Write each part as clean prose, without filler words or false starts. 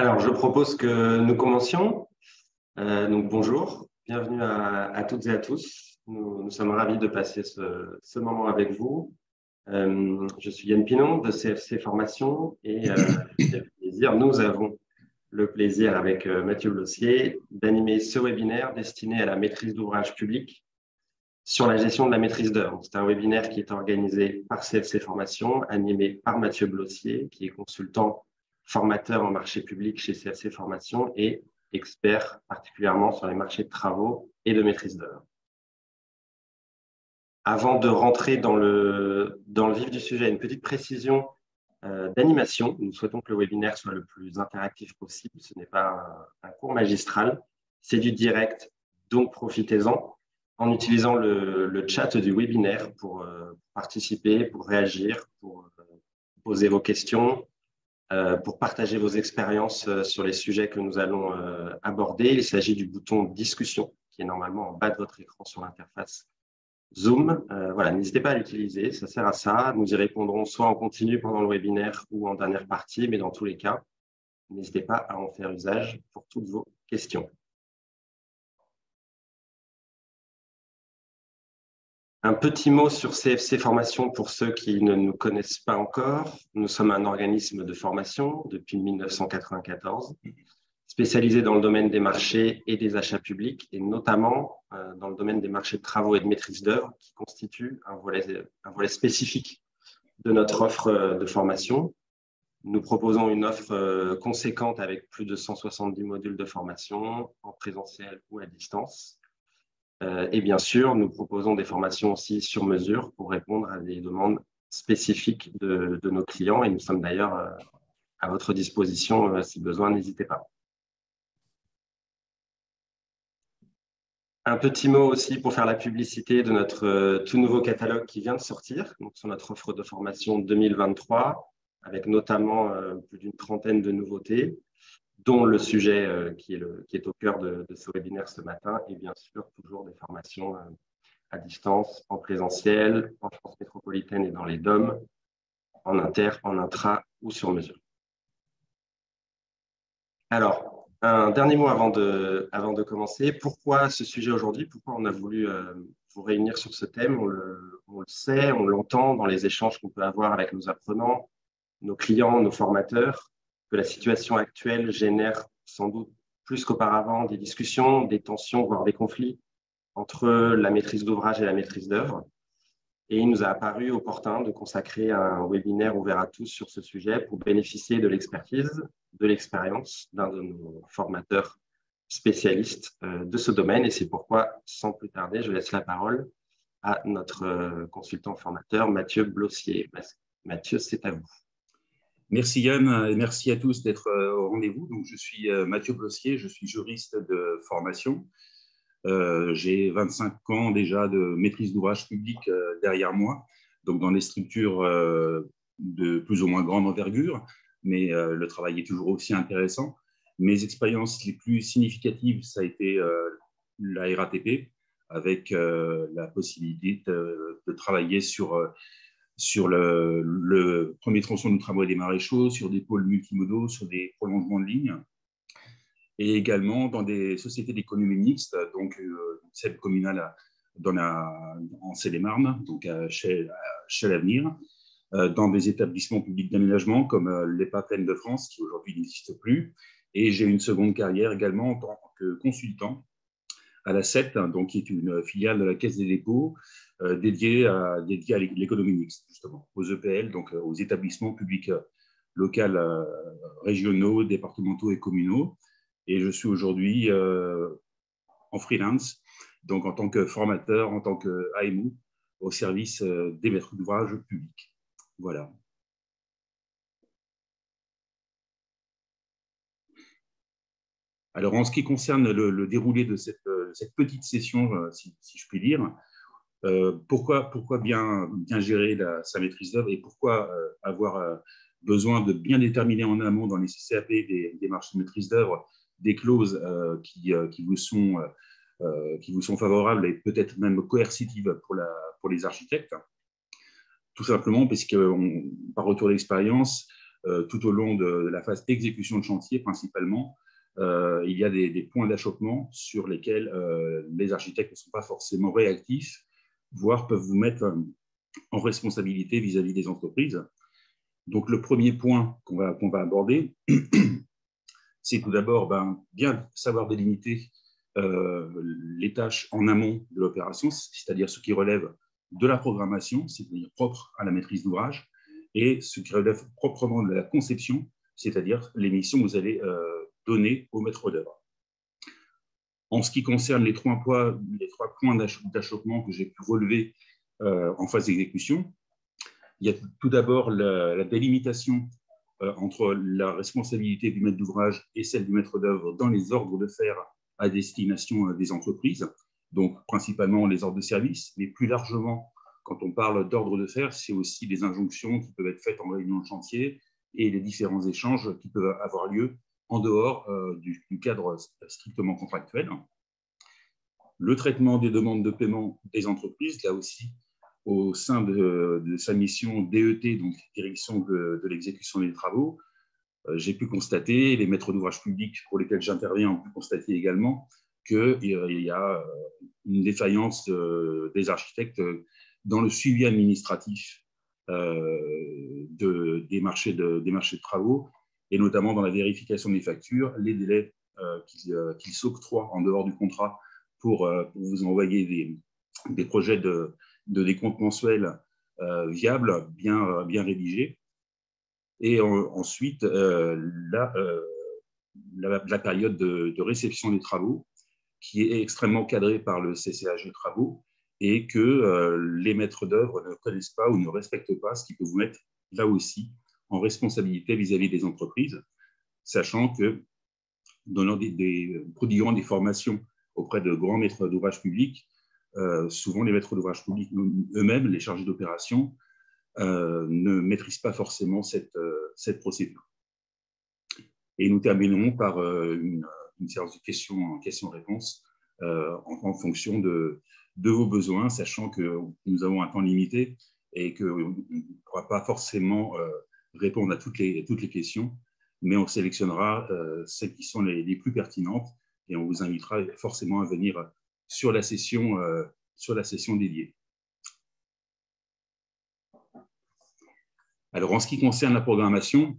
Alors, je propose que nous commencions. Donc, bonjour, bienvenue à toutes et à tous. Nous sommes ravis de passer ce moment avec vous. Je suis Yann Pinon de CFC Formation et nous avons le plaisir avec Mathieu Blossier d'animer ce webinaire destiné à la maîtrise d'ouvrage public sur la gestion de la maîtrise d'œuvre. C'est un webinaire qui est organisé par CFC Formation, animé par Mathieu Blossier, qui est consultant formateur en marché public chez CFC Formation et expert particulièrement sur les marchés de travaux et de maîtrise d'œuvre. Avant de rentrer dans le vif du sujet, une petite précision d'animation. Nous souhaitons que le webinaire soit le plus interactif possible. Ce n'est pas un cours magistral, c'est du direct, donc profitez-en en utilisant le chat du webinaire pour participer, pour réagir, pour poser vos questions, pour partager vos expériences sur les sujets que nous allons aborder. Il s'agit du bouton discussion qui est normalement en bas de votre écran sur l'interface Zoom. Voilà, n'hésitez pas à l'utiliser, ça sert à ça. Nous y répondrons soit en continu pendant le webinaire ou en dernière partie, mais dans tous les cas, n'hésitez pas à en faire usage pour toutes vos questions. Un petit mot sur CFC Formation pour ceux qui ne nous connaissent pas encore. Nous sommes un organisme de formation depuis 1994, spécialisé dans le domaine des marchés et des achats publics, et notamment dans le domaine des marchés de travaux et de maîtrise d'œuvre, qui constitue un volet spécifique de notre offre de formation. Nous proposons une offre conséquente avec plus de 170 modules de formation en présentiel ou à distance. Et bien sûr, nous proposons des formations aussi sur mesure pour répondre à des demandes spécifiques de nos clients. Et nous sommes d'ailleurs à votre disposition si besoin, n'hésitez pas. Un petit mot aussi pour faire la publicité de notre tout nouveau catalogue qui vient de sortir, donc sur notre offre de formation 2023, avec notamment plus d'une trentaine de nouveautés, dont le sujet qui est au cœur de ce webinaire ce matin, et bien sûr toujours des formations à distance, en présentiel, en France métropolitaine et dans les DOM, en inter, en intra ou sur mesure. Alors, un dernier mot avant de commencer. Pourquoi ce sujet aujourd'hui? Pourquoi on a voulu vous réunir sur ce thème? On le sait, on l'entend dans les échanges qu'on peut avoir avec nos apprenants, nos clients, nos formateurs, que la situation actuelle génère sans doute plus qu'auparavant des discussions, des tensions, voire des conflits entre la maîtrise d'ouvrage et la maîtrise d'œuvre. Et il nous a apparu opportun de consacrer un webinaire ouvert à tous sur ce sujet pour bénéficier de l'expertise, de l'expérience d'un de nos formateurs spécialistes de ce domaine. Et c'est pourquoi, sans plus tarder, je laisse la parole à notre consultant formateur, Mathieu Blossier. Mathieu, c'est à vous. Merci Yann et merci à tous d'être au rendez-vous. Donc, je suis Mathieu Blossier, je suis juriste de formation. J'ai 25 ans déjà de maîtrise d'ouvrage public derrière moi, donc dans les structures de plus ou moins grande envergure, mais le travail est toujours aussi intéressant. Mes expériences les plus significatives, ça a été la RATP, avec la possibilité de travailler sur le premier tronçon du tramway des Maréchaux, sur des pôles multimodaux, sur des prolongements de lignes, et également dans des sociétés d'économie mixte, donc celle communale en Seine-et-Marne, donc à Chelles-Avenir, dans des établissements publics d'aménagement comme l'EPA Plaine de France, qui aujourd'hui n'existe plus. Et j'ai une seconde carrière également en tant que consultant à la CET, donc, qui est une filiale de la Caisse des dépôts dédiée à l'économie mixte, justement, aux EPL, donc aux établissements publics locaux, régionaux, départementaux et communaux. Et je suis aujourd'hui en freelance, donc en tant que formateur, en tant qu'AMO, au service des maîtres d'ouvrage publics. Voilà. Alors, en ce qui concerne le déroulé de cette petite session, si je puis dire, pourquoi bien gérer sa maîtrise d'œuvre et pourquoi avoir besoin de bien déterminer en amont dans les CCAP des marchés de maîtrise d'œuvre des clauses qui vous sont favorables et peut-être même coercitives pour les architectes. Tout simplement parce que, par retour d'expérience, tout au long de la phase exécution de chantier principalement, il y a des points d'achoppement sur lesquels les architectes ne sont pas forcément réactifs, voire peuvent vous mettre en responsabilité vis-à-vis des entreprises. Donc, le premier point qu'on va aborder, c'est tout d'abord bien savoir délimiter les tâches en amont de l'opération, c'est-à-dire ce qui relève de la programmation, c'est-à-dire propre à la maîtrise d'ouvrage, et ce qui relève proprement de la conception, c'est-à-dire les missions que vous allez donner au maître d'œuvre. En ce qui concerne les trois points d'achoppement que j'ai pu relever en phase d'exécution, il y a tout d'abord la délimitation entre la responsabilité du maître d'ouvrage et celle du maître d'œuvre dans les ordres de faire à destination des entreprises, donc principalement les ordres de service, mais plus largement, quand on parle d'ordre de faire, c'est aussi des injonctions qui peuvent être faites en réunion de chantier et les différents échanges qui peuvent avoir lieu en dehors du cadre strictement contractuel. Le traitement des demandes de paiement des entreprises, là aussi, au sein de sa mission DET, donc direction de l'exécution des travaux, j'ai pu constater, les maîtres d'ouvrage publics pour lesquels j'interviens ont pu constater également qu'il y a une défaillance des architectes dans le suivi administratif des marchés de travaux, et notamment dans la vérification des factures, les délais qu'ils s'octroient en dehors du contrat pour vous envoyer des projets de décompte mensuel viables, bien rédigés. Et ensuite, la période de réception des travaux, qui est extrêmement cadrée par le CCAG Travaux, et que les maîtres d'œuvre ne connaissent pas ou ne respectent pas, ce qui peut vous mettre là aussi en responsabilité vis-à-vis des entreprises, sachant que prodiguant des formations auprès de grands maîtres d'ouvrage publics, souvent les maîtres d'ouvrage publics eux-mêmes, les chargés d'opération, ne maîtrisent pas forcément cette procédure. Et nous terminerons par une séance de questions-réponses en fonction de vos besoins, sachant que nous avons un temps limité et qu'on ne pourra pas forcément répondre à toutes les questions, mais on sélectionnera celles qui sont les plus pertinentes et on vous invitera forcément à venir sur la session dédiée. Alors, en ce qui concerne la programmation,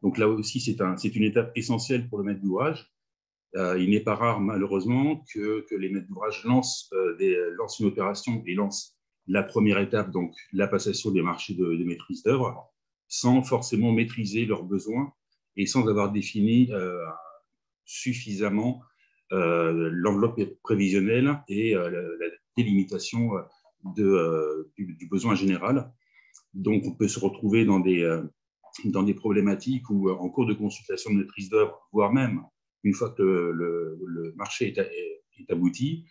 donc là aussi, c'est une étape essentielle pour le maître d'ouvrage. Il n'est pas rare, malheureusement, que les maîtres d'ouvrage lancent une opération et lancent la première étape, donc la passation des marchés de maîtrise d'œuvre, sans forcément maîtriser leurs besoins et sans avoir défini suffisamment l'enveloppe prévisionnelle et la délimitation du besoin général. Donc, on peut se retrouver dans des problématiques où, en cours de consultation de maîtrise d'œuvre, voire même une fois que le marché est abouti,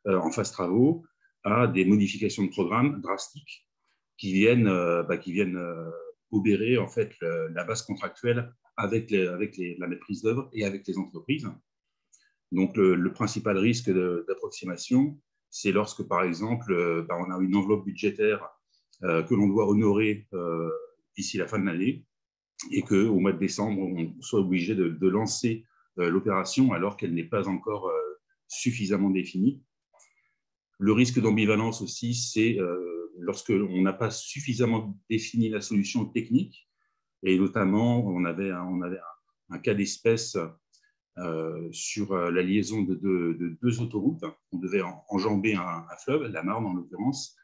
en phase travaux, à des modifications de programme drastiques qui viennent obérer en fait la base contractuelle avec la maîtrise d'œuvre et avec les entreprises. Donc, le principal risque d'approximation, c'est lorsque, par exemple, on a une enveloppe budgétaire que l'on doit honorer d'ici la fin de l'année et qu'au mois de décembre, on soit obligé de lancer l'opération alors qu'elle n'est pas encore suffisamment définie. Le risque d'ambivalence aussi, c'est lorsque on n'a pas suffisamment défini la solution technique, et notamment, on avait un cas d'espèce sur la liaison de deux autoroutes. On devait enjamber un fleuve, la Marne en l'occurrence,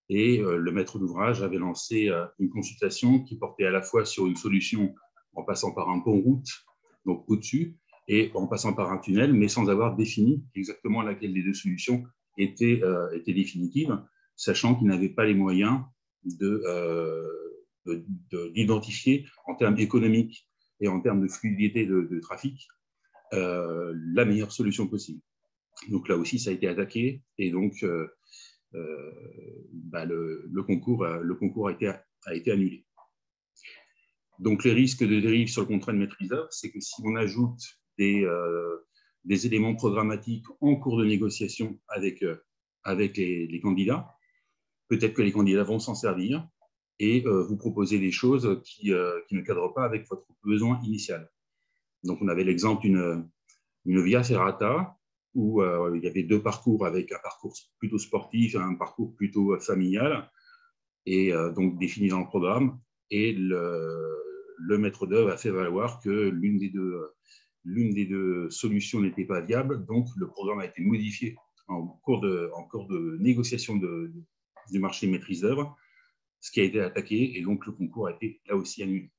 et le maître d'ouvrage avait lancé une consultation qui portait à la fois sur une solution en passant par un pont-route, donc au-dessus, et en passant par un tunnel, mais sans avoir défini exactement laquelle des deux solutions était définitive, sachant qu'il n'avait pas les moyens d'identifier en termes économiques et en termes de fluidité de trafic la meilleure solution possible. Donc là aussi, ça a été attaqué, et donc le concours a été annulé. Donc, les risques de dérive sur le contrat de maîtrise d'œuvre, c'est que si on ajoute des éléments programmatiques en cours de négociation avec les candidats, peut-être que les candidats vont s'en servir et vous proposer des choses qui ne cadrent pas avec votre besoin initial. Donc, on avait l'exemple d'une Via Ferrata où il y avait deux parcours avec un parcours plutôt sportif et un parcours plutôt familial, et donc défini dans le programme. Et le maître d'œuvre a fait valoir que l'une des deux solutions n'était pas viable, donc le programme a été modifié en cours de négociation du marché de maîtrise d'œuvre, ce qui a été attaqué, et donc le concours a été là aussi annulé.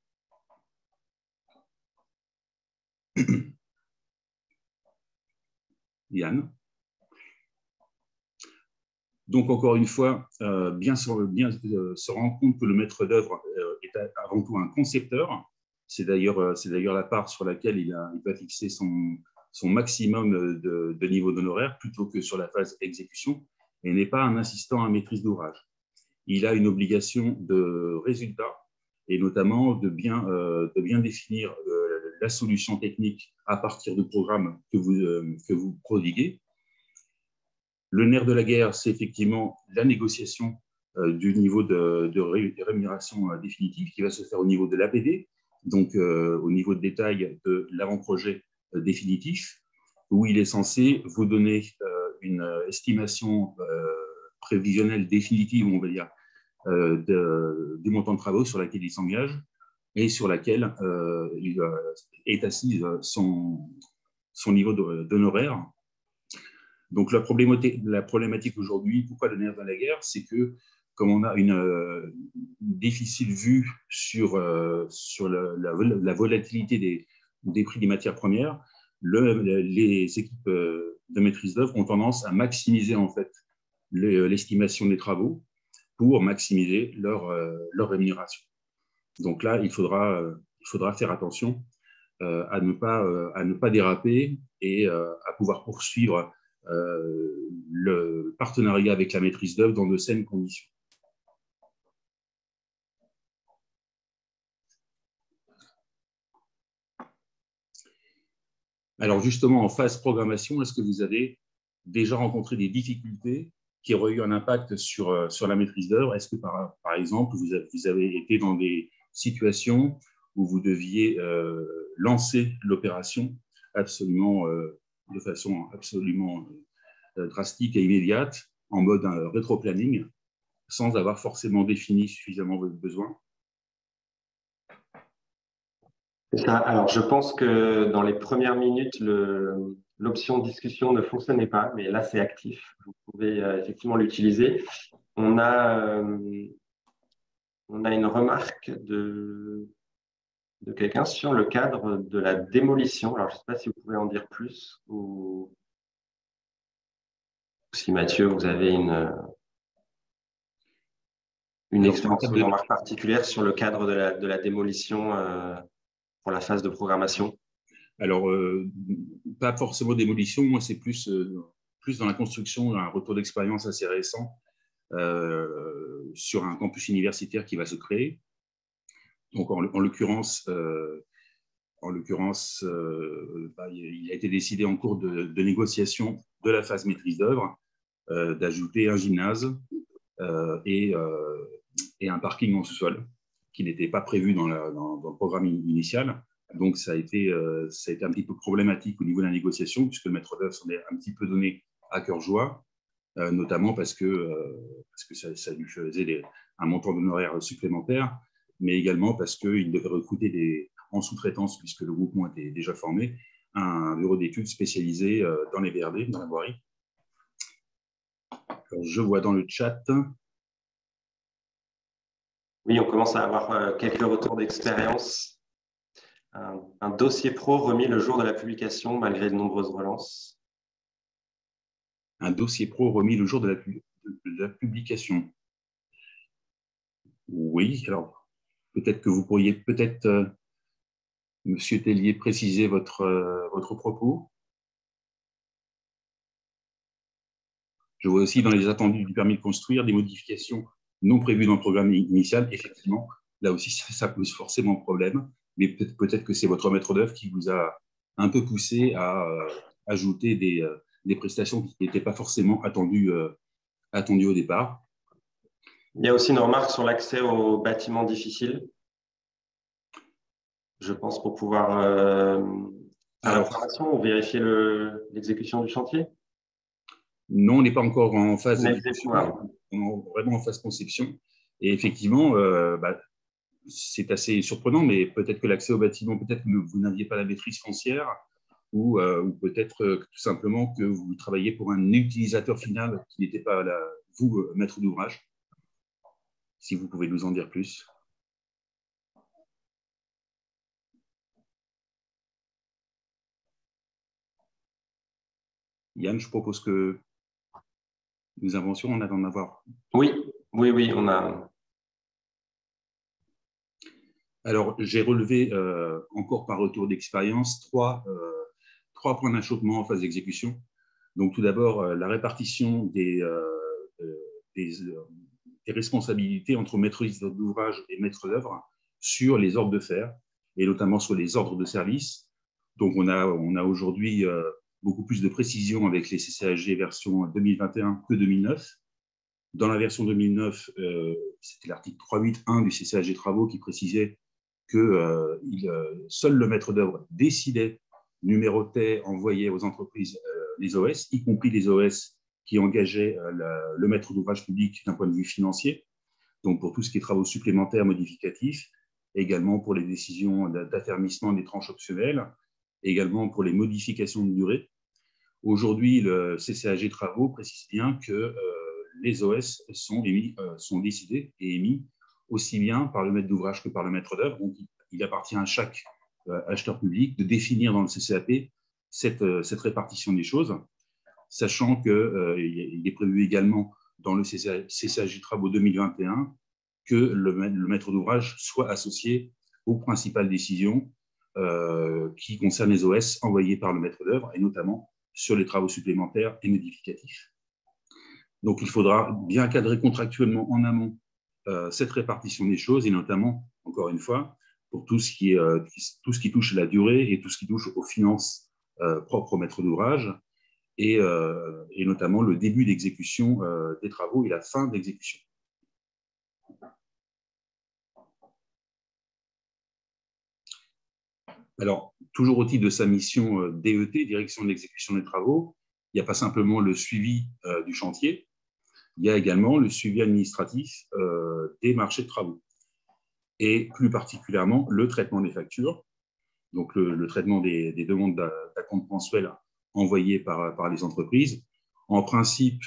Yann. Donc, encore une fois, bien se rendre compte que le maître d'œuvre est avant tout un concepteur. C'est d'ailleurs la part sur laquelle il va fixer son maximum de niveau d'honoraire plutôt que sur la phase exécution, et n'est pas un assistant à maîtrise d'ouvrage. Il a une obligation de résultat, et notamment de bien définir la solution technique à partir du programme que vous prodiguez. Le nerf de la guerre, c'est effectivement la négociation du niveau de rémunération définitive qui va se faire au niveau de l'APD, donc au niveau de détail de l'avant-projet définitif, où il est censé vous donner une estimation prévisionnelle définitive, on va dire, du montant de travaux sur laquelle il s'engage et sur laquelle il est assis son niveau d'honoraire. Donc, la problématique aujourd'hui, pourquoi le nerf de la guerre, c'est que comme on a une difficile vue sur la volatilité des prix des matières premières, les équipes de maîtrise d'œuvre ont tendance à maximiser en fait l'estimation des travaux pour maximiser leur rémunération. Donc là, il faudra faire attention à ne pas déraper et à pouvoir poursuivre le partenariat avec la maîtrise d'œuvre dans de saines conditions. Alors justement, en phase programmation, est-ce que vous avez déjà rencontré des difficultés qui auraient eu un impact sur la maîtrise d'œuvre? Est-ce que par exemple, vous avez été dans des situations où vous deviez lancer l'opération absolument de façon absolument drastique et immédiate, en mode rétro-planning, sans avoir forcément défini suffisamment vos besoins? Ça. Alors, je pense que dans les premières minutes, l'option discussion ne fonctionnait pas, mais là, c'est actif. Vous pouvez effectivement l'utiliser. On a une remarque de quelqu'un sur le cadre de la démolition. Alors, je ne sais pas si vous pouvez en dire plus ou si Mathieu, vous avez une expérience ou une remarque particulière sur le cadre de la démolition pour la phase de programmation. Alors, pas forcément démolition, moi c'est plus dans la construction, un retour d'expérience assez récent sur un campus universitaire qui va se créer. Donc, en l'occurrence, il a été décidé en cours de négociation de la phase maîtrise d'œuvre d'ajouter un gymnase et un parking en sous-sol qui n'était pas prévu dans le programme initial. Donc, ça a été un petit peu problématique au niveau de la négociation, puisque le maître d'œuvre s'en est un petit peu donné à cœur joie, notamment parce que ça lui faisait un montant d'honoraires supplémentaire, mais également parce qu'il devait recruter en sous-traitance, puisque le groupement était déjà formé, un bureau d'études spécialisé dans les VRD, dans la voirie. Alors, je vois dans le chat. Oui, on commence à avoir quelques retours d'expérience. Un dossier pro remis le jour de la publication, malgré de nombreuses relances. Un dossier pro remis le jour de la publication. Oui, alors peut-être que vous pourriez, Monsieur Tellier, préciser votre propos. Je vois aussi dans les attendus du permis de construire des modifications non prévues dans le programme initial. Effectivement, là aussi, ça pose forcément problème, mais peut-être que c'est votre maître d'œuvre qui vous a un peu poussé à ajouter des prestations qui n'étaient pas forcément attendues au départ. Il y a aussi une remarque sur l'accès aux bâtiments difficiles, je pense, pour pouvoir faire Alors, l'information ou vérifier l'exécution du chantier. non, on n'est pas encore en phase On a des d'exécution, points. on est vraiment en phase conception. Et effectivement, c'est assez surprenant, mais peut-être que l'accès au bâtiment, peut-être que vous n'aviez pas la maîtrise foncière, ou peut-être tout simplement que vous travaillez pour un utilisateur final qui n'était pas vous, maître d'ouvrage. Si vous pouvez nous en dire plus. Yann, je propose que nous avancions en attendant d'avoir. Oui, oui, on a. Alors, j'ai relevé encore par retour d'expérience trois points d'achoppement en phase d'exécution. Donc, tout d'abord, la répartition des responsabilités entre maître d'ouvrage et maître d'œuvre sur les ordres de fer, et notamment sur les ordres de service. Donc, on a aujourd'hui beaucoup plus de précision avec les CCAG version 2021 que 2009. Dans la version 2009, c'était l'article 3.8.1 du CCAG Travaux qui précisait que seul le maître d'œuvre décidait, numérotait, envoyait aux entreprises les OS, y compris les OS qui engageaient le maître d'ouvrage public d'un point de vue financier, donc pour tout ce qui est travaux supplémentaires, modificatifs, également pour les décisions d'affermissement des tranches optionnelles, également pour les modifications de durée. Aujourd'hui, le CCAG Travaux précise bien que les OS sont décidés et émis aussi bien par le maître d'ouvrage que par le maître d'œuvre. Donc, il appartient à chaque acheteur public de définir dans le CCAP cette répartition des choses, sachant qu'il est prévu également dans le CCAG Travaux 2021 que le maître d'ouvrage soit associé aux principales décisions qui concernent les OS envoyées par le maître d'œuvre, et notamment sur les travaux supplémentaires et modificatifs. Donc, il faudra bien cadrer contractuellement en amont cette répartition des choses, et notamment, encore une fois, pour tout ce qui touche à la durée et tout ce qui touche aux finances propres au maître d'ouvrage, et notamment le début d'exécution des travaux et la fin d'exécution. Alors, toujours au titre de sa mission DET, Direction de l'exécution des travaux, il n'y a pas simplement le suivi du chantier, il y a également le suivi administratif des marchés de travaux, et plus particulièrement le traitement des factures, donc le traitement des demandes d'acompte mensuel envoyées par les entreprises. En principe,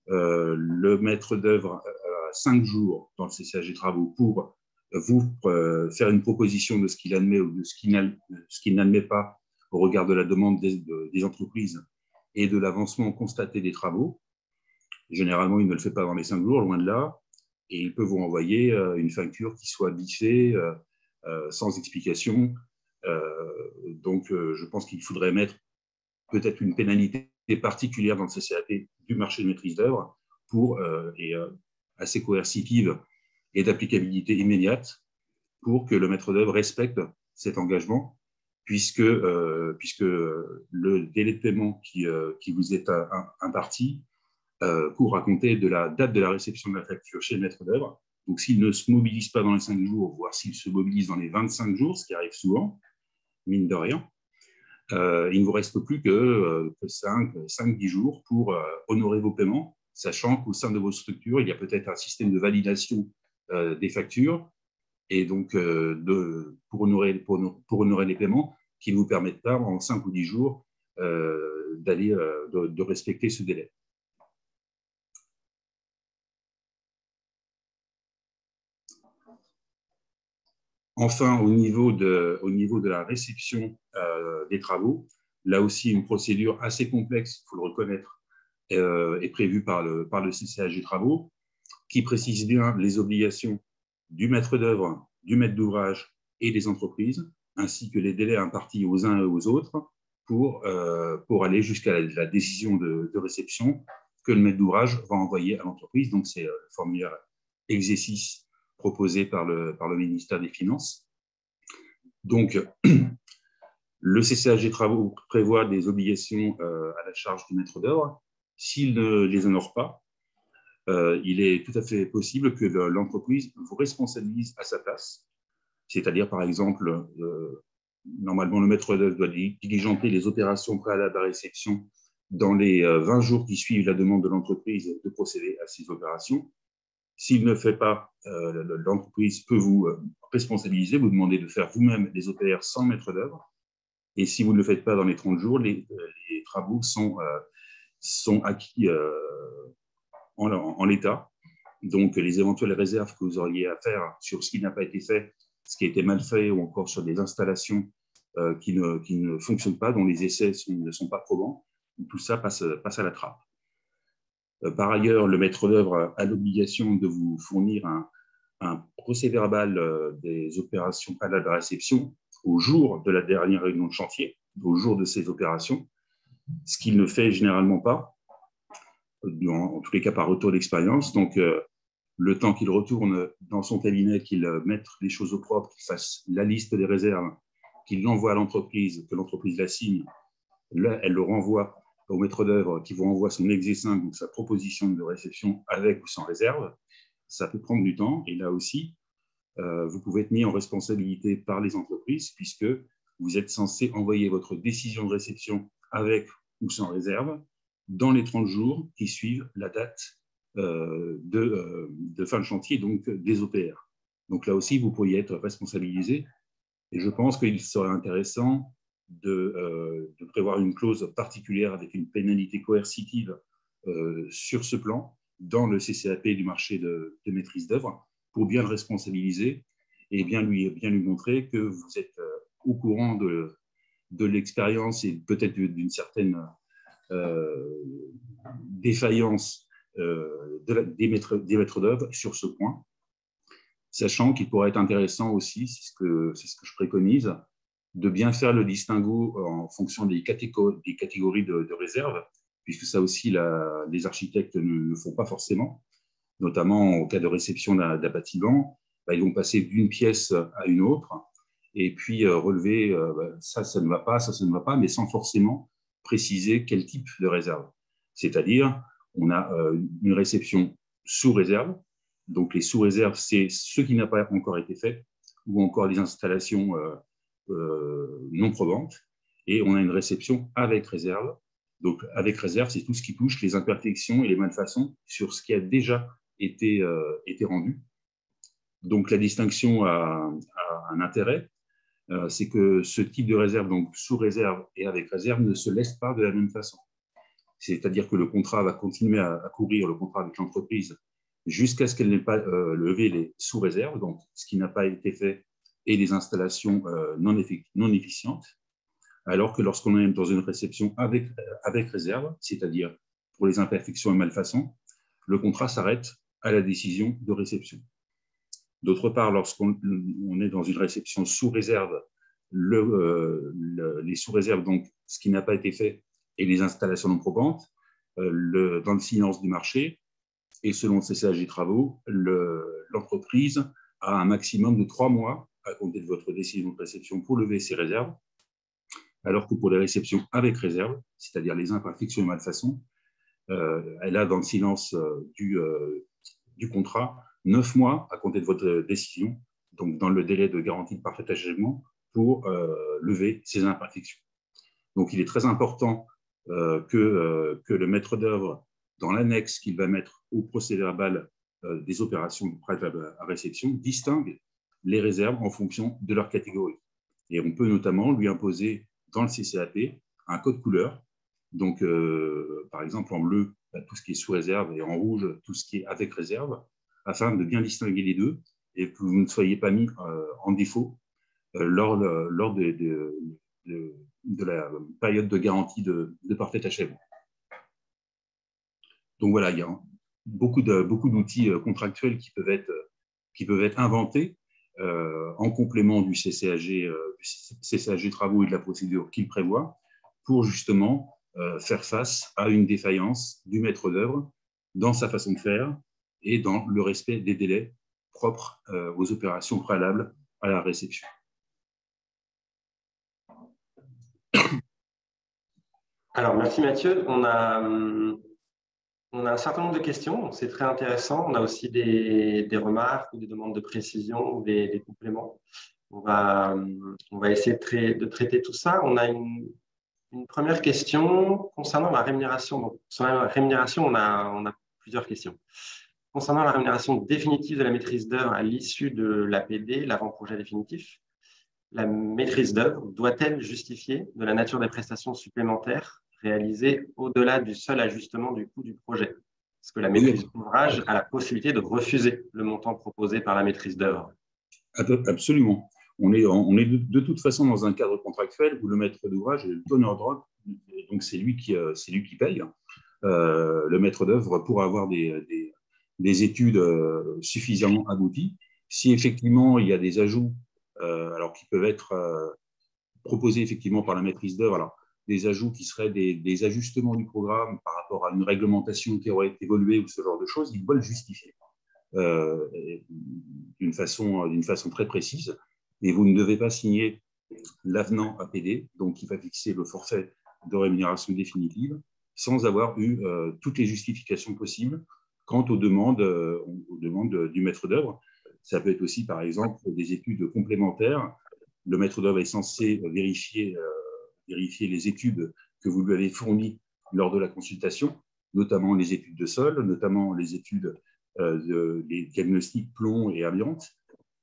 le maître d'œuvre a 5 jours dans le CCAG Travaux pour vous faire une proposition de ce qu'il admet ou de ce qu'il n'admet pas au regard de la demande des entreprises et de l'avancement constaté des travaux. Généralement, il ne le fait pas dans les 5 jours, loin de là, et il peut vous envoyer une facture qui soit biffée, sans explication. Donc, je pense qu'il faudrait mettre peut-être une pénalité particulière dans le CCAP du marché de maîtrise d'œuvre assez coercitive et d'applicabilité immédiate pour que le maître d'œuvre respecte cet engagement, puisque le délai de paiement qui vous est imparti court à compter de la date de la réception de la facture chez le maître d'œuvre. Donc, s'il ne se mobilise pas dans les 5 jours, voire s'il se mobilise dans les 25 jours, ce qui arrive souvent, mine de rien, il ne vous reste plus que 5-10 jours pour honorer vos paiements, sachant qu'au sein de vos structures, il y a peut-être un système de validation des factures, et donc pour honorer les paiements qui ne vous permettent pas, en 5 ou 10 jours, de respecter ce délai. Enfin, au niveau de la réception des travaux, là aussi, une procédure assez complexe, il faut le reconnaître, est prévue par le CCAG Travaux, qui précise bien les obligations du maître d'œuvre, du maître d'ouvrage et des entreprises, ainsi que les délais impartis aux uns et aux autres pour aller jusqu'à la décision de réception que le maître d'ouvrage va envoyer à l'entreprise. Donc, c'est le formulaire exercice proposé par le ministère des Finances. Donc, le CCAG Travaux prévoit des obligations à la charge du maître d'œuvre. S'il ne les honore pas, il est tout à fait possible que l'entreprise vous responsabilise à sa place. C'est-à-dire, par exemple, normalement, le maître d'œuvre doit diligenter les opérations préalables à réception dans les 20 jours qui suivent la demande de l'entreprise de procéder à ces opérations. S'il ne le fait pas, l'entreprise peut vous responsabiliser, vous demander de faire vous-même les OPR sans maître d'œuvre. Et si vous ne le faites pas dans les 30 jours, les travaux sont acquis en l'état. Donc, les éventuelles réserves que vous auriez à faire sur ce qui n'a pas été fait, ce qui a été mal fait, ou encore sur des installations qui ne fonctionnent pas, dont les essais ne sont pas probants, tout ça passe à la trappe. Par ailleurs, le maître d'œuvre a l'obligation de vous fournir un procès-verbal des opérations à la réception au jour de la dernière réunion de chantier, au jour de ces opérations, ce qu'il ne fait généralement pas, en tous les cas par retour d'expérience. Donc, le temps qu'il retourne dans son cabinet, qu'il mette les choses au propre, qu'il fasse la liste des réserves, qu'il l'envoie à l'entreprise, que l'entreprise la signe, là, elle le renvoie au maître d'œuvre qui vous renvoie son exé5, donc sa proposition de réception avec ou sans réserve. Ça peut prendre du temps. Et là aussi, vous pouvez être mis en responsabilité par les entreprises puisque vous êtes censé envoyer votre décision de réception avec ou sans réserve dans les 30 jours qui suivent la date de fin de chantier, donc des OPR. Donc là aussi, vous pourriez être responsabilisé. Et je pense qu'il serait intéressant de prévoir une clause particulière avec une pénalité coercitive sur ce plan dans le CCAP du marché de maîtrise d'œuvre pour bien le responsabiliser et bien lui montrer que vous êtes au courant de l'expérience et peut-être d'une certaine défaillance des maîtres d'œuvre sur ce point, sachant qu'il pourrait être intéressant aussi, c'est ce que je préconise, de bien faire le distinguo en fonction des catégories de réserve, puisque ça aussi, les architectes ne font pas forcément, notamment au cas de réception d'un bâtiment, ils vont passer d'une pièce à une autre, et puis relever ça ne va pas, ça ne va pas, mais sans forcément préciser quel type de réserve. C'est-à-dire, on a une réception sous réserve, donc les sous-réserves, c'est ce qui n'a pas encore été fait, ou encore les installations non probantes, et on a une réception avec réserve. Donc avec réserve, c'est tout ce qui touche les imperfections et les malfaçons sur ce qui a déjà été rendu. Donc la distinction a un intérêt, c'est que ce type de réserve, donc sous réserve et avec réserve, ne se laisse pas de la même façon. C'est-à-dire que le contrat va continuer à courir, le contrat avec l'entreprise, jusqu'à ce qu'elle n'ait pas levé les sous-réserves, donc ce qui n'a pas été fait, et les installations non efficientes, alors que lorsqu'on est dans une réception avec réserve, c'est-à-dire pour les imperfections et malfaçons, le contrat s'arrête à la décision de réception. D'autre part, lorsqu'on est dans une réception sous réserve, les sous-réserves, donc ce qui n'a pas été fait, et les installations non probantes, dans le silence du marché, et selon le CCAG travaux, l'entreprise a un maximum de 3 mois à compter de votre décision de réception pour lever ses réserves, alors que pour les réceptions avec réserve, c'est-à-dire les imperfections et malfaçons, elle a dans le silence du contrat 9 mois à compter de votre décision, donc dans le délai de garantie de parfait achèvement, pour lever ces imperfections. Donc il est très important que le maître d'œuvre, dans l'annexe qu'il va mettre au procès-verbal des opérations préalables à réception, distingue les réserves en fonction de leur catégorie. Et on peut notamment lui imposer dans le CCAP un code couleur. Donc, par exemple, en bleu, tout ce qui est sous réserve, et en rouge, tout ce qui est avec réserve, afin de bien distinguer les deux et que vous ne soyez pas mis en défaut lors de la période de garantie de parfait achèvement. Donc voilà, il y a beaucoup d'outils contractuels qui peuvent être inventés en complément du CCAG travaux et de la procédure qu'il prévoit pour justement faire face à une défaillance du maître d'œuvre dans sa façon de faire et dans le respect des délais propres aux opérations préalables à la réception. Alors, merci Mathieu. On a un certain nombre de questions, donc c'est très intéressant. On a aussi des remarques ou des demandes de précision ou des compléments. On va essayer de traiter tout ça. On a une première question concernant la rémunération. Donc, sur la rémunération, on a plusieurs questions. Concernant la rémunération définitive de la maîtrise d'œuvre à l'issue de l'APD, l'avant-projet définitif, la maîtrise d'œuvre doit-elle justifier de la nature des prestations supplémentaires réalisées au-delà du seul ajustement du coût du projet? Est-ce que la Oui, maîtrise d'ouvrage a la possibilité de refuser le montant proposé par la maîtrise d'œuvre? absolument. On est de toute façon dans un cadre contractuel où le maître d'ouvrage est le donneur d'ordre, donc c'est lui qui paye. Le maître d'œuvre pour avoir des études suffisamment abouties. Si effectivement il y a des ajouts, alors qui peuvent être proposés effectivement par la maîtrise d'œuvre, alors des ajouts qui seraient des ajustements du programme par rapport à une réglementation qui aurait évolué ou ce genre de choses, ils doivent le justifier euh, d'une façon très précise. Et vous ne devez pas signer l'avenant APD, donc qui va fixer le forfait de rémunération définitive, sans avoir eu toutes les justifications possibles quant aux demandes du maître d'œuvre. Ça peut être aussi, par exemple, des études complémentaires. Le maître d'œuvre est censé vérifier les études que vous lui avez fournies lors de la consultation, notamment les études de sol, notamment les études des diagnostics plomb et amiante.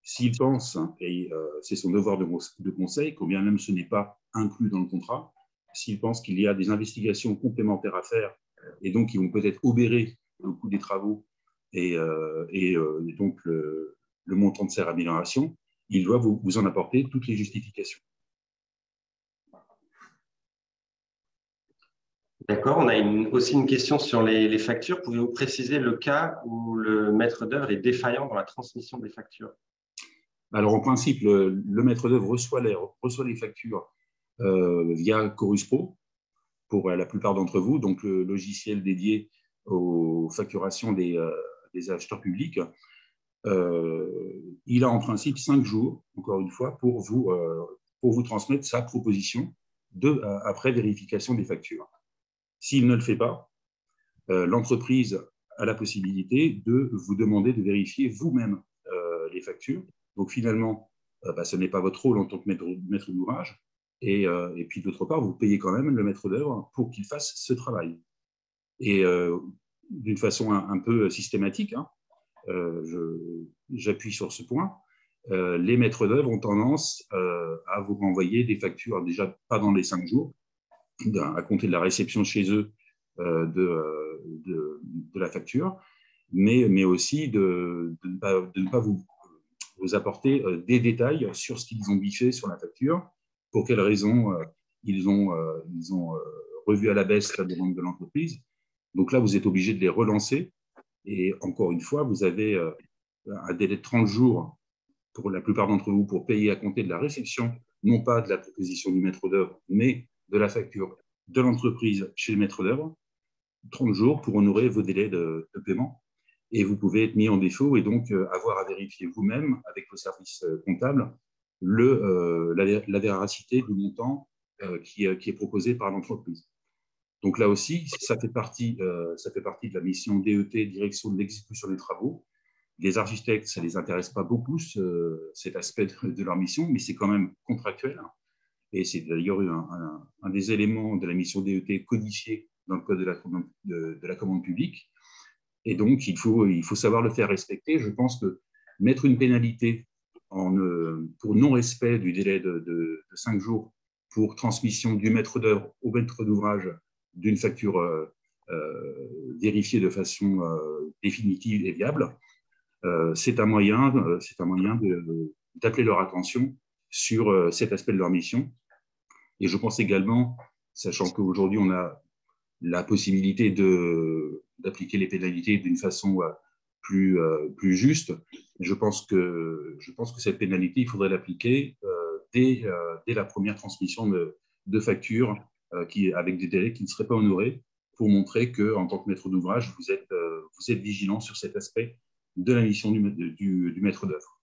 S'il pense, et c'est son devoir de conseil, quand bien même ce n'est pas inclus dans le contrat, s'il pense qu'il y a des investigations complémentaires à faire et donc qui vont peut-être obérer le coût des travaux et donc le montant de sa rémunération, il doit vous en apporter toutes les justifications. D'accord. On a aussi une question sur les factures. Pouvez-vous préciser le cas où le maître d'œuvre est défaillant dans la transmission des factures? Alors, en principe, le maître d'œuvre reçoit les factures via Chorus Pro pour la plupart d'entre vous, donc le logiciel dédié aux facturations des acheteurs publics. Il a en principe 5 jours, encore une fois, pour vous transmettre sa proposition après vérification des factures. S'il ne le fait pas, l'entreprise a la possibilité de vous demander de vérifier vous-même les factures. Donc finalement, ce n'est pas votre rôle en tant que maître d'ouvrage. Et puis d'autre part, vous payez quand même le maître d'œuvre pour qu'il fasse ce travail. Et d'une façon un peu systématique, hein, j'appuie sur ce point, les maîtres d'œuvre ont tendance à vous renvoyer des factures, déjà pas dans les 5 jours, à compter de la réception chez eux de la facture, mais aussi de ne pas vous apporter des détails sur ce qu'ils ont biffé sur la facture, pour quelles raisons ils ont revu à la baisse la demande de l'entreprise. Donc là, vous êtes obligé de les relancer. Et encore une fois, vous avez un délai de 30 jours pour la plupart d'entre vous pour payer à compter de la réception, non pas de la proposition du maître d'œuvre, mais de la facture de l'entreprise chez le maître d'œuvre. 30 jours pour honorer vos délais de paiement. Et vous pouvez être mis en défaut et donc avoir à vérifier vous-même, avec vos services comptables, la véracité du montant qui est proposé par l'entreprise. Donc là aussi, ça fait partie de la mission DET, direction de l'exécution des travaux. Les architectes, ça ne les intéresse pas beaucoup, cet aspect de leur mission, mais c'est quand même contractuel. Et c'est d'ailleurs un des éléments de la mission DET codifié dans le code de la commande publique. Et donc, il faut savoir le faire respecter. Je pense que mettre une pénalité pour non-respect du délai de 5 jours pour transmission du maître d'œuvre au maître d'ouvrage d'une facture vérifiée de façon définitive et viable, c'est un moyen d'appeler leur attention sur cet aspect de leur mission. Et je pense également, sachant qu'aujourd'hui, on a la possibilité d'appliquer les pénalités d'une façon plus juste, je pense que cette pénalité, il faudrait l'appliquer dès la première transmission de factures avec des délais qui ne seraient pas honorés, pour montrer qu'en tant que maître d'ouvrage, vous êtes vigilant sur cet aspect de la mission du maître d'œuvre.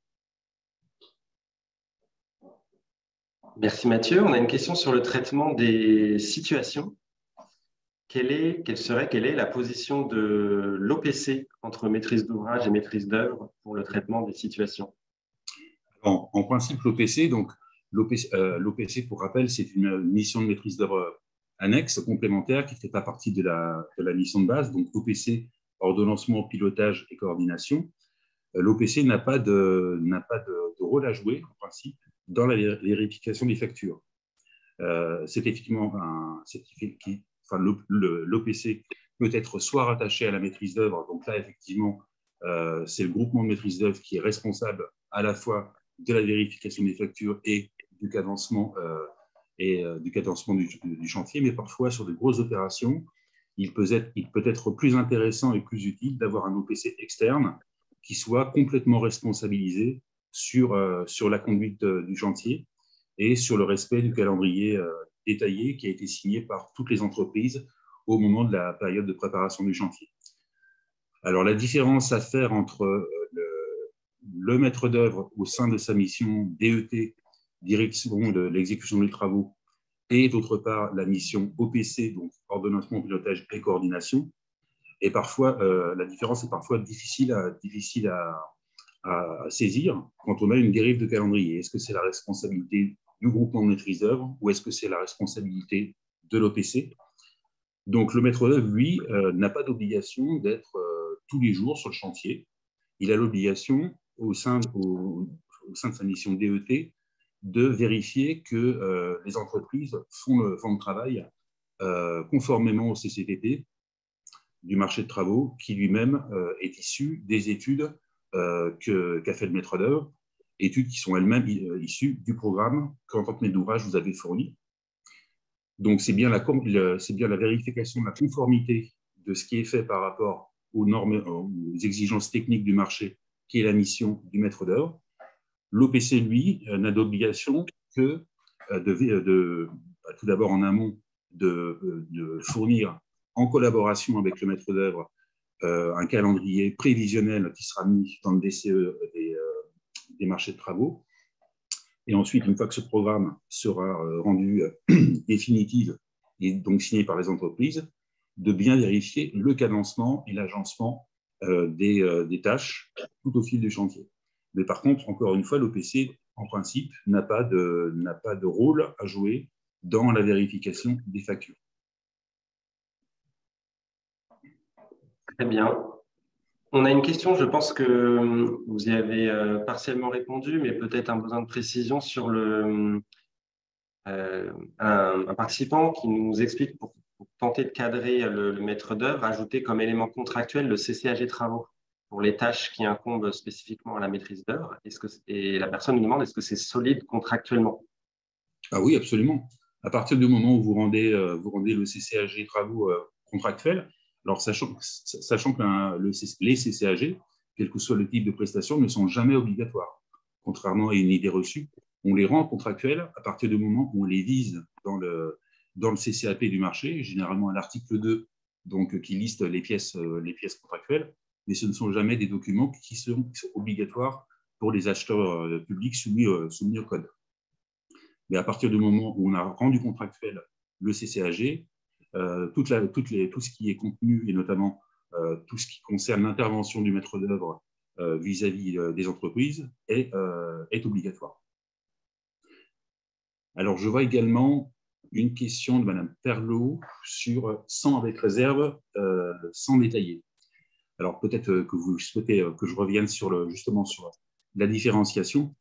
Merci Mathieu. On a une question sur le traitement des situations quelle est la position de l'OPC entre maîtrise d'ouvrage et maîtrise d'œuvre pour le traitement des situations? En principe, l'OPC, donc l'OPC, pour rappel, c'est une mission de maîtrise d'œuvre annexe, complémentaire, qui ne fait pas partie de la mission de base. Donc, OPC, ordonnancement, pilotage et coordination. L'OPC n'a pas de rôle à jouer, en principe, dans la vérification des factures. C'est effectivement l'OPC peut être soit rattaché à la maîtrise d'œuvre, donc là, effectivement, c'est le groupement de maîtrise d'œuvre qui est responsable à la fois de la vérification des factures et du cadencement, du chantier, mais parfois sur de grosses opérations, il peut être plus intéressant et plus utile d'avoir un OPC externe qui soit complètement responsabilisé sur la conduite du chantier et sur le respect du calendrier détaillé qui a été signé par toutes les entreprises au moment de la période de préparation du chantier. Alors, la différence à faire entre le maître d'œuvre au sein de sa mission DET, direction de l'exécution des travaux, et d'autre part la mission OPC, donc ordonnancement, pilotage et coordination, et parfois la différence est parfois difficile à saisir quand on a une dérive de calendrier. Est-ce que c'est la responsabilité du groupement de maîtrise d'œuvre ou est-ce que c'est la responsabilité de l'OPC? Donc, le maître d'œuvre, lui, n'a pas d'obligation d'être tous les jours sur le chantier. Il a l'obligation, au sein de sa mission DET, de vérifier que les entreprises font le travail conformément au CCTP du marché de travaux, qui lui-même est issu des études qu'a fait le maître d'œuvre, études qui sont elles-mêmes issues du programme qu'en tant que maître d'ouvrage vous avez fourni. Donc, c'est bien la vérification de la conformité de ce qui est fait par rapport aux normes, aux exigences techniques du marché, qui est la mission du maître d'œuvre. L'OPC, lui, n'a d'obligation que tout d'abord en amont de fournir en collaboration avec le maître d'œuvre un calendrier prévisionnel qui sera mis dans le DCE des marchés de travaux. Et ensuite, une fois que ce programme sera rendu définitif et donc signé par les entreprises, de bien vérifier le cadencement et l'agencement des tâches tout au fil du chantier. Mais par contre, encore une fois, l'OPC, en principe, n'a pas de rôle à jouer dans la vérification des factures. Très bien. On a une question, je pense que vous y avez partiellement répondu, mais peut-être un besoin de précision sur un participant qui nous explique pour tenter de cadrer le maître d'œuvre, ajouter comme élément contractuel le CCAG travaux pour les tâches qui incombent spécifiquement à la maîtrise d'œuvre. Et la personne nous demande, est-ce que c'est solide contractuellement? Ah oui, absolument. À partir du moment où vous rendez le CCAG travaux contractuels, alors sachant que les CCAG, quel que soit le type de prestation, ne sont jamais obligatoires. Contrairement à une idée reçue, on les rend contractuels à partir du moment où on les vise dans le CCAP du marché, généralement à l'article 2, donc, qui liste les pièces contractuelles, mais ce ne sont jamais des documents qui sont obligatoires pour les acheteurs publics soumis au code. Mais à partir du moment où on a rendu contractuel le CCAG, tout ce qui est contenu, et notamment tout ce qui concerne l'intervention du maître d'œuvre vis-à-vis des entreprises, est obligatoire. Alors, je vois également une question de Mme Perlot sur sans avec réserve, sans détailler. Alors, peut-être que vous souhaitez que je revienne justement sur la différenciation.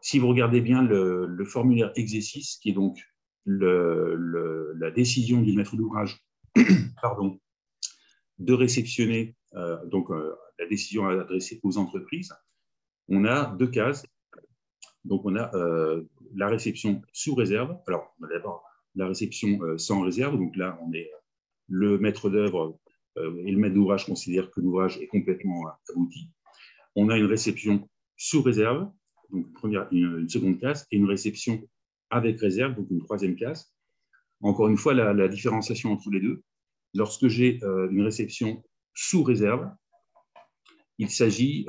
Si vous regardez bien le formulaire exercice, qui est donc la décision du maître d'ouvrage de réceptionner la décision adressée aux entreprises, on a deux cases. Donc, on a la réception sous réserve. Alors, on a d'abord la réception sans réserve. Donc là, on est le maître d'œuvre et le maître d'ouvrage considèrent que l'ouvrage est complètement abouti. On a une réception sous réserve, donc une seconde case, et une réception avec réserve, donc une troisième case. Encore une fois, la différenciation entre les deux. Lorsque j'ai une réception sous réserve, il s'agit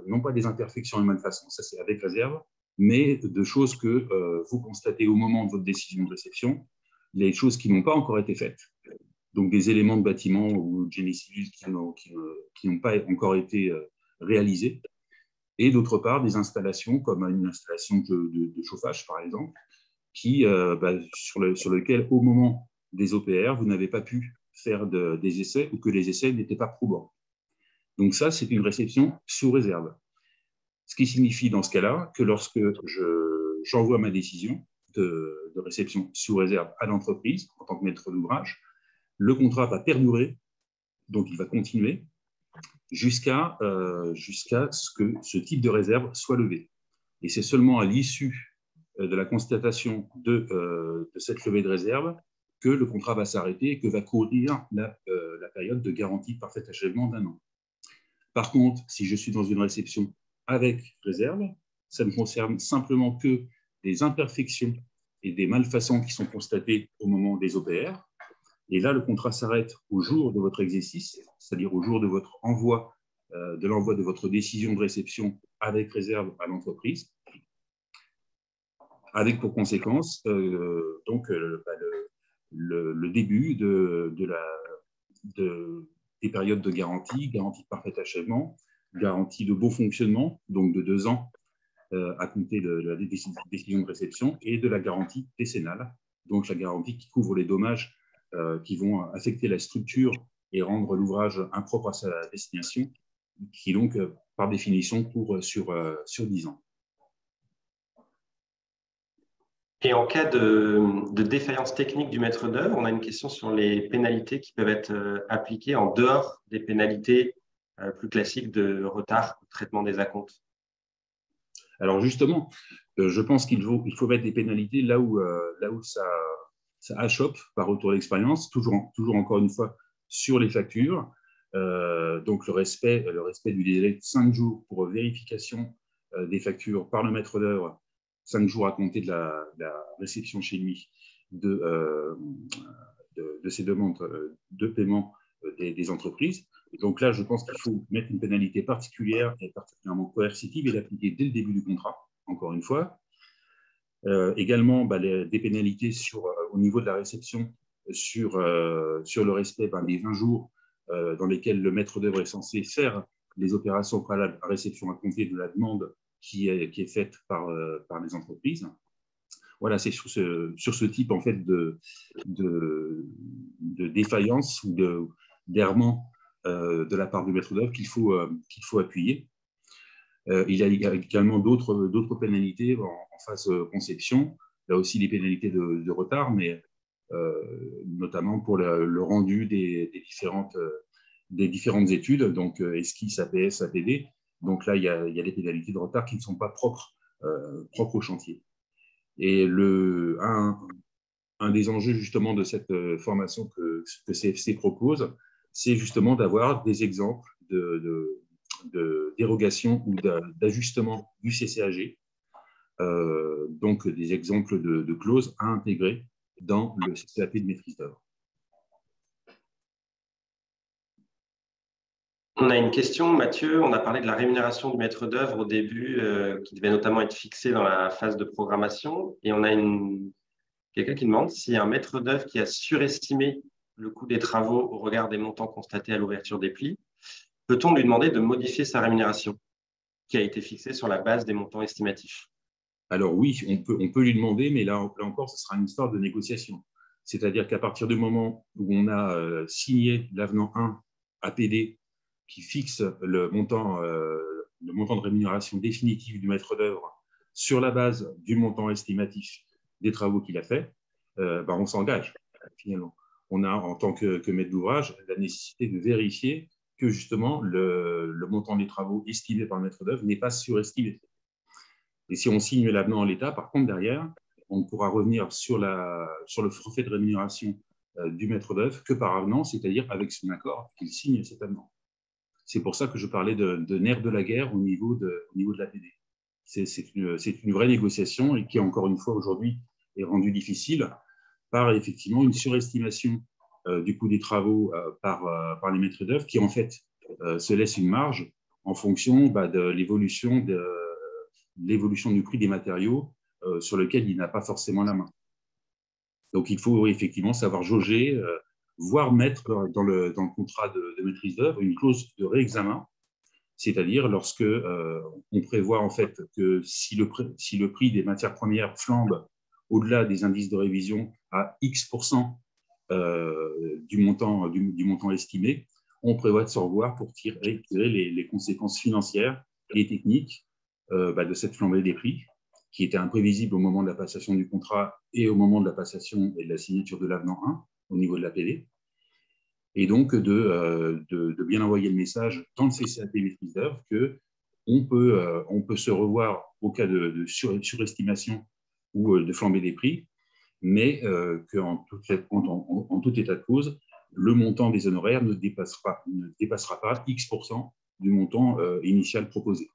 non pas des imperfections et malfaçons, ça c'est avec réserve, mais de choses que vous constatez au moment de votre décision de réception, les choses qui n'ont pas encore été faites, donc des éléments de bâtiment ou de génie civil qui n'ont pas encore été réalisés, et d'autre part des installations comme une installation de chauffage, par exemple, sur lequel, au moment des OPR, vous n'avez pas pu faire des essais ou que les essais n'étaient pas probants. Donc ça, c'est une réception sous réserve. Ce qui signifie dans ce cas-là que lorsque j'envoie ma décision de réception sous réserve à l'entreprise en tant que maître d'ouvrage, le contrat va perdurer, donc il va continuer jusqu'à ce que ce type de réserve soit levé. Et c'est seulement à l'issue de la constatation de cette levée de réserve que le contrat va s'arrêter et que va courir la période de garantie de parfait achèvement d'1 an. Par contre, si je suis dans une réception avec réserve, ça ne concerne simplement que des imperfections et des malfaçons qui sont constatées au moment des OPR. Et là, le contrat s'arrête au jour de votre exercice, c'est-à-dire au jour de votre envoi, de l'envoi de votre décision de réception avec réserve à l'entreprise, avec pour conséquence donc le début des périodes de garantie, garantie de parfait achèvement, garantie de bon fonctionnement, donc de 2 ans à compter de la décision de réception, et de la garantie décennale, donc la garantie qui couvre les dommages qui vont affecter la structure et rendre l'ouvrage impropre à sa destination, qui donc, par définition, court sur 10 ans. Et en cas de défaillance technique du maître d'œuvre, on a une question sur les pénalités qui peuvent être appliquées en dehors des pénalités plus classiques de retard ou de traitement des acomptes. Alors justement, je pense qu'il faut mettre des pénalités là où ça achoppe par retour d'expérience, toujours encore une fois sur les factures. Donc le respect du délai de 5 jours pour vérification des factures par le maître d'œuvre, 5 jours à compter de la réception chez lui de ces demandes de paiement des entreprises. Donc là, je pense qu'il faut mettre une pénalité particulière et particulièrement coercitive et l'appliquer dès le début du contrat, encore une fois. Également, des pénalités au niveau de la réception sur le respect des 20 jours dans lesquels le maître d'œuvre est censé faire les opérations préalables à réception à compter de la demande qui est faite par les entreprises. Voilà, c'est sur ce type en fait de défaillance ou d'errement de la part du maître d'œuvre qu'il faut appuyer. Il y a également d'autres pénalités en phase conception. Là aussi, les pénalités de retard, mais notamment pour le rendu des différentes études, donc esquisse, APS, APD. Donc là, il y a des pénalités de retard qui ne sont pas propres au chantier. Et un des enjeux justement de cette formation que CFC propose, c'est justement d'avoir des exemples de dérogation ou d'ajustement du CCAG, donc des exemples de clauses à intégrer dans le CCAP de maîtrise d'œuvre. On a une question, Mathieu. On a parlé de la rémunération du maître d'œuvre au début, qui devait notamment être fixée dans la phase de programmation. Et on a quelqu'un qui demande si un maître d'œuvre qui a surestimé le coût des travaux au regard des montants constatés à l'ouverture des plis, peut-on lui demander de modifier sa rémunération qui a été fixée sur la base des montants estimatifs? Alors oui, on peut lui demander, mais là encore, ce sera une histoire de négociation. C'est-à-dire qu'à partir du moment où on a signé l'avenant 1 APD qui fixe le montant de rémunération définitive du maître d'œuvre sur la base du montant estimatif des travaux qu'il a fait, on s'engage finalement. On a, en tant que maître d'ouvrage, la nécessité de vérifier que justement le montant des travaux estimés par le maître d'œuvre n'est pas surestimé. Et si on signe l'avenant en l'état, par contre, derrière, on ne pourra revenir sur le forfait de rémunération du maître d'œuvre que par avenant, c'est-à-dire avec son accord qu'il signe cet avenant. C'est pour ça que je parlais de nerf de la guerre au niveau de l'APD. C'est une vraie négociation et qui, encore une fois, aujourd'hui, est rendue difficile par effectivement une surestimation du coût des travaux par les maîtres d'œuvre qui, en fait, se laisse une marge en fonction de l'évolution du prix des matériaux sur lequel il n'a pas forcément la main. Donc, il faut effectivement savoir jauger, voire mettre dans le contrat de maîtrise d'œuvre une clause de réexamen, c'est-à-dire lorsque on prévoit en fait que si le prix des matières premières flambe au-delà des indices de révision à X% du montant estimé, on prévoit de se revoir pour tirer les conséquences financières et techniques de cette flambée des prix, qui était imprévisible au moment de la passation du contrat et au moment de la passation et de la signature de l'avenant 1 au niveau de l'APD. Et donc de bien envoyer le message dans le CCAP maîtrise d'œuvre qu'on peut se revoir au cas de surestimation ou de flambée des prix, mais qu'en tout état de cause, le montant des honoraires ne dépassera pas X% du montant initial proposé.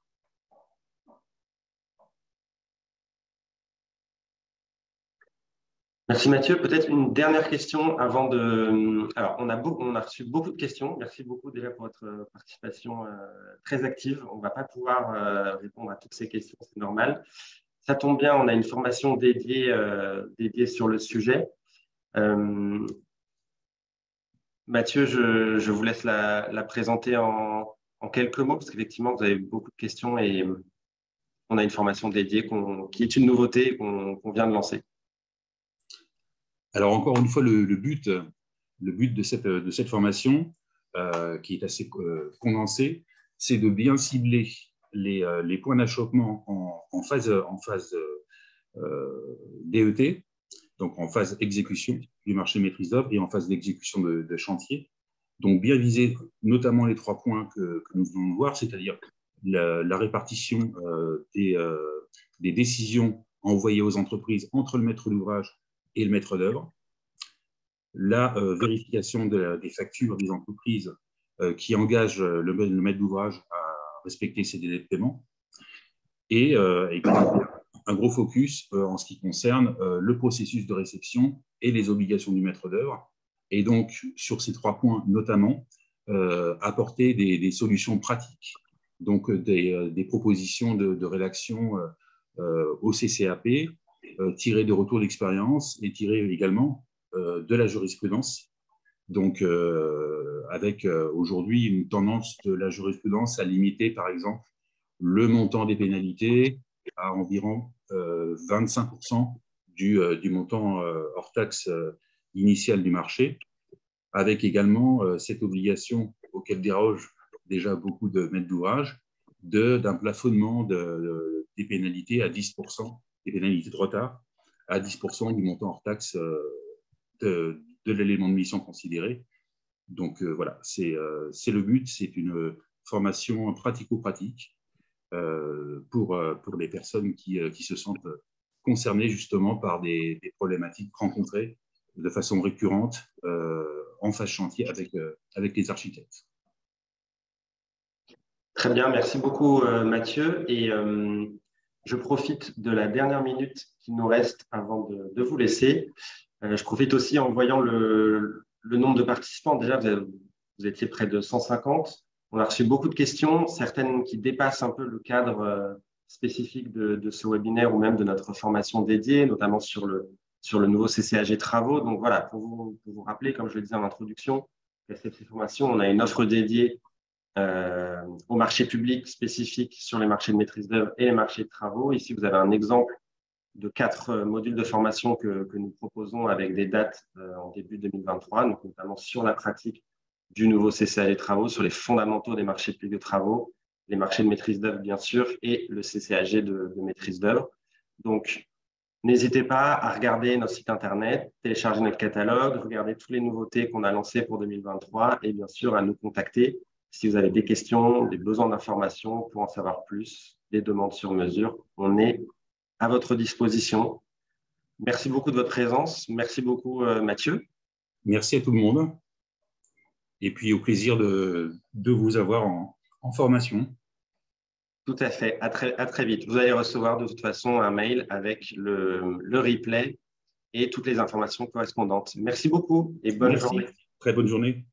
Merci Mathieu. Peut-être une dernière question avant de… Alors, on a reçu beaucoup de questions. Merci beaucoup déjà pour votre participation très active. On ne va pas pouvoir répondre à toutes ces questions, c'est normal. Ça tombe bien, on a une formation dédiée sur le sujet. Mathieu, je vous laisse la présenter en quelques mots, parce qu'effectivement, vous avez beaucoup de questions et on a une formation dédiée qui est une nouveauté qu'on vient de lancer. Alors, encore une fois, le but de cette formation, qui est assez condensé, c'est de bien cibler les points d'achoppement en phase DET, donc en phase exécution du marché maîtrise d'œuvre et en phase d'exécution de chantier. Donc, bien viser notamment les 3 points que nous venons de voir, c'est-à-dire la répartition des décisions envoyées aux entreprises entre le maître d'ouvrage et le maître d'œuvre, la vérification des factures des entreprises qui engagent le maître d'ouvrage à respecter ses délais de paiement, et puis un gros focus en ce qui concerne le processus de réception et les obligations du maître d'œuvre. Et donc, sur ces 3 points notamment, apporter des solutions pratiques, donc des propositions de rédaction au CCAP, tirer de retours d'expérience et tirer également de la jurisprudence. Donc, avec aujourd'hui une tendance de la jurisprudence à limiter, par exemple, le montant des pénalités à environ 25% du montant hors taxe initial du marché, avec également cette obligation auquel dérogent déjà beaucoup de maîtres d'ouvrage d'un plafonnement des pénalités à 10%, des pénalités de retard à 10% du montant hors taxe de l'élément de mission considéré. Donc voilà, c'est le but, c'est une formation pratico-pratique pour les personnes qui se sentent concernées justement par des problématiques rencontrées de façon récurrente en phase chantier avec les architectes. Très bien, merci beaucoup Mathieu. Et je profite de la dernière minute qui nous reste avant de vous laisser. Je profite aussi en voyant le nombre de participants. Déjà, vous étiez près de 150. On a reçu beaucoup de questions, certaines qui dépassent un peu le cadre spécifique de ce webinaire ou même de notre formation dédiée, notamment sur le nouveau CCAG travaux. Donc voilà, pour vous rappeler, comme je le disais en introduction, à cette formation, on a une offre dédiée au marché public spécifique sur les marchés de maîtrise d'œuvre et les marchés de travaux. Ici, vous avez un exemple de 4 modules de formation que nous proposons avec des dates en début 2023, donc notamment sur la pratique du nouveau CCAG travaux, sur les fondamentaux des marchés publics de travaux, les marchés de maîtrise d'œuvre bien sûr, et le CCAG de maîtrise d'œuvre. Donc, n'hésitez pas à regarder notre site internet, télécharger notre catalogue, regarder toutes les nouveautés qu'on a lancées pour 2023 et bien sûr à nous contacter si vous avez des questions, des besoins d'informations pour en savoir plus, des demandes sur mesure. On est à votre disposition. Merci beaucoup de votre présence. Merci beaucoup Mathieu. Merci à tout le monde. Et puis au plaisir de vous avoir en formation. Tout à fait, à très vite. Vous allez recevoir de toute façon un mail avec le replay et toutes les informations correspondantes. Merci beaucoup et bonne journée. Très bonne journée.